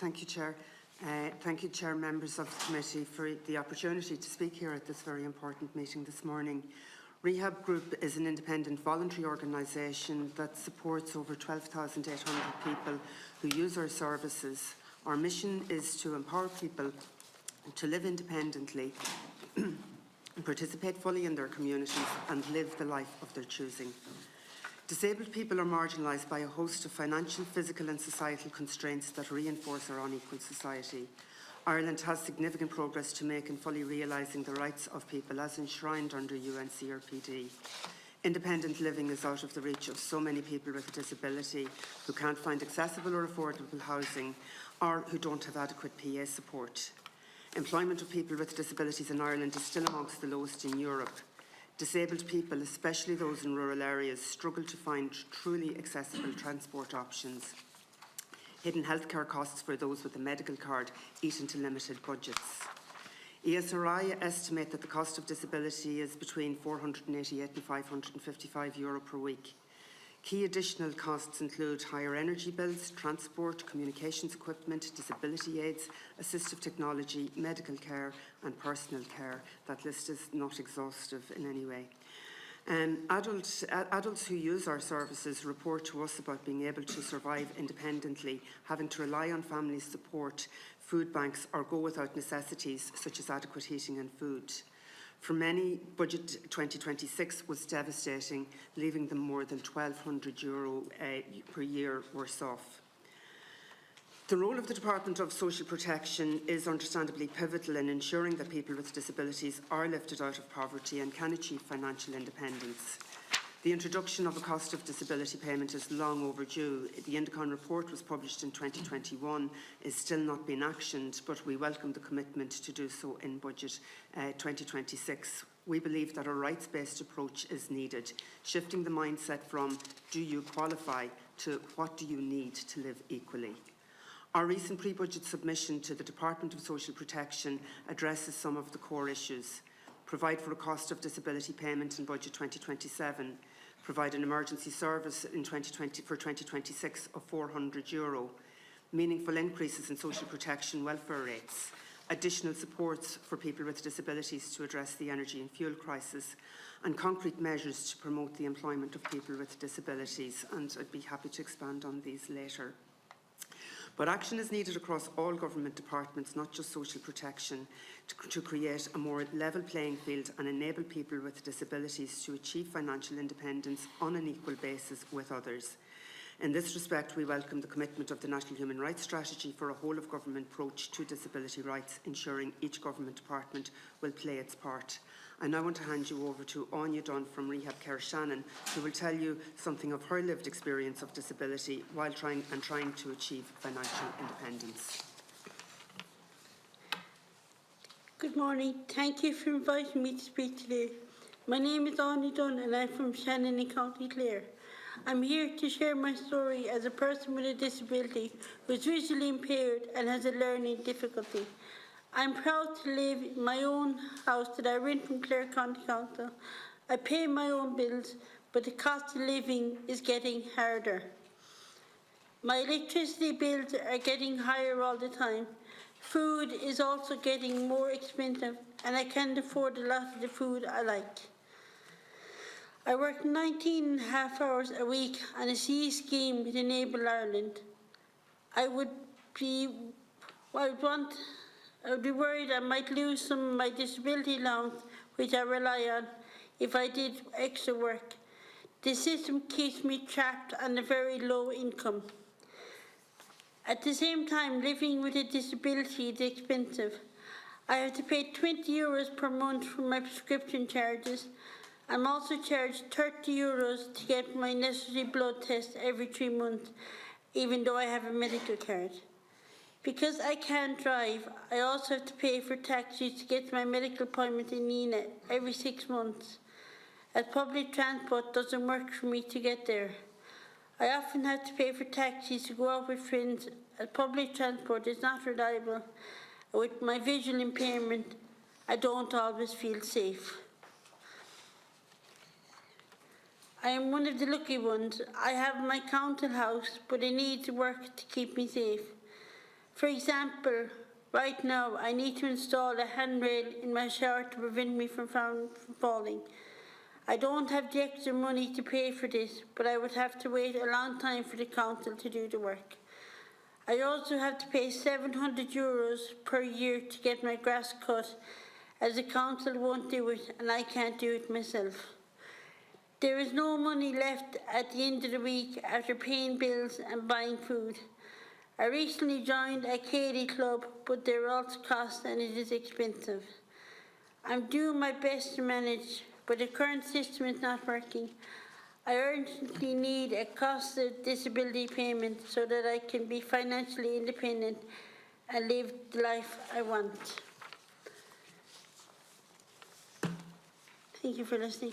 Thank you, Chair. Thank you, Chair, members of the committee, for the opportunity to speak here at this very important meeting this morning. Rehab Group is an independent voluntary organisation that supports over 12,800 people who use our services. Our mission is to empower people to live independently, participate fully in their communities and live the life of their choosing. Disabled people are marginalised by a host of financial, physical and societal constraints that reinforce our unequal society. Ireland has significant progress to make in fully realising the rights of people as enshrined under UN CRPD. Independent living is out of the reach of so many people with a disability who can't find accessible or affordable housing or who don't have adequate PA support. Employment of people with disabilities in Ireland is still amongst the lowest in Europe. Disabled people, especially those in rural areas, struggle to find truly accessible transport options. Hidden healthcare costs for those with a medical card eat into limited budgets. ESRI estimate that the cost of disability is between €488 and €555 per week. Key additional costs include higher energy bills, transport, communications equipment, disability aids, assistive technology, medical care and personal care. That list is not exhaustive in any way. Adults who use our services report to us about being able to survive independently, having to rely on family support, food banks or go without necessities such as adequate heating and food. For many, budget 2026 was devastating, leaving them more than €1,200 per year worse off. The role of the Department of Social Protection is understandably pivotal in ensuring that people with disabilities are lifted out of poverty and can achieve financial independence. The introduction of a cost of disability payment is long overdue. The Indicon report was published in 2021, is still not being actioned, but we welcome the commitment to do so in budget 2026. We believe that a rights-based approach is needed, shifting the mindset from do you qualify to what do you need to live equally. Our recent pre-budget submission to the Department of Social Protection addresses some of the core issues. Provide for a cost of disability payment in budget 2027. Provide an emergency service in for 2026 of €400. Meaningful increases in social protection welfare rates. Additional supports for people with disabilities to address the energy and fuel crisis. And concrete measures to promote the employment of people with disabilities. And I'd be happy to expand on these later. But action is needed across all government departments, not just social protection, to create a more level playing field and enable people with disabilities to achieve financial independence on an equal basis with others. In this respect, we welcome the commitment of the National Human Rights Strategy for a whole-of-government approach to disability rights, ensuring each government department will play its part. I now want to hand you over to Anya Dunn from Rehab Shannon, who will tell you something of her lived experience of disability while trying to achieve financial independence. Good morning. Thank you for inviting me to speak today. My name is Anya Dunn and I'm from Shannon in County Clare. I'm here to share my story as a person with a disability who is visually impaired and has a learning difficulty. I'm proud to live in my own house that I rent from Clare County Council. I pay my own bills, but the cost of living is getting harder. My electricity bills are getting higher all the time. Food is also getting more expensive, and I can't afford a lot of the food I like. I work 19.5 hours a week on a CE scheme with Enable Ireland. I would be worried I might lose some of my disability allowance, which I rely on, if I did extra work. The system keeps me trapped on a very low income. At the same time, living with a disability is expensive. I have to pay €20 per month for my prescription charges. I'm also charged €30 to get my necessary blood test every 3 months, even though I have a medical card. Because I can't drive, I also have to pay for taxis to get to my medical appointment in Nina every 6 months, as public transport doesn't work for me to get there. I often have to pay for taxis to go out with friends, as public transport is not reliable. With my visual impairment, I don't always feel safe. I am one of the lucky ones. I have my council house, but I need to work to keep me safe. For example, right now I need to install a handrail in my shower to prevent me from falling. I don't have the extra money to pay for this, but I would have to wait a long time for the council to do the work. I also have to pay €700 per year to get my grass cut, as the council won't do it and I can't do it myself. There is no money left at the end of the week after paying bills and buying food. I recently joined a Katie club, but there are also costs and it is expensive. I'm doing my best to manage, but the current system is not working. I urgently need a cost of disability payment so that I can be financially independent and live the life I want. Thank you for listening.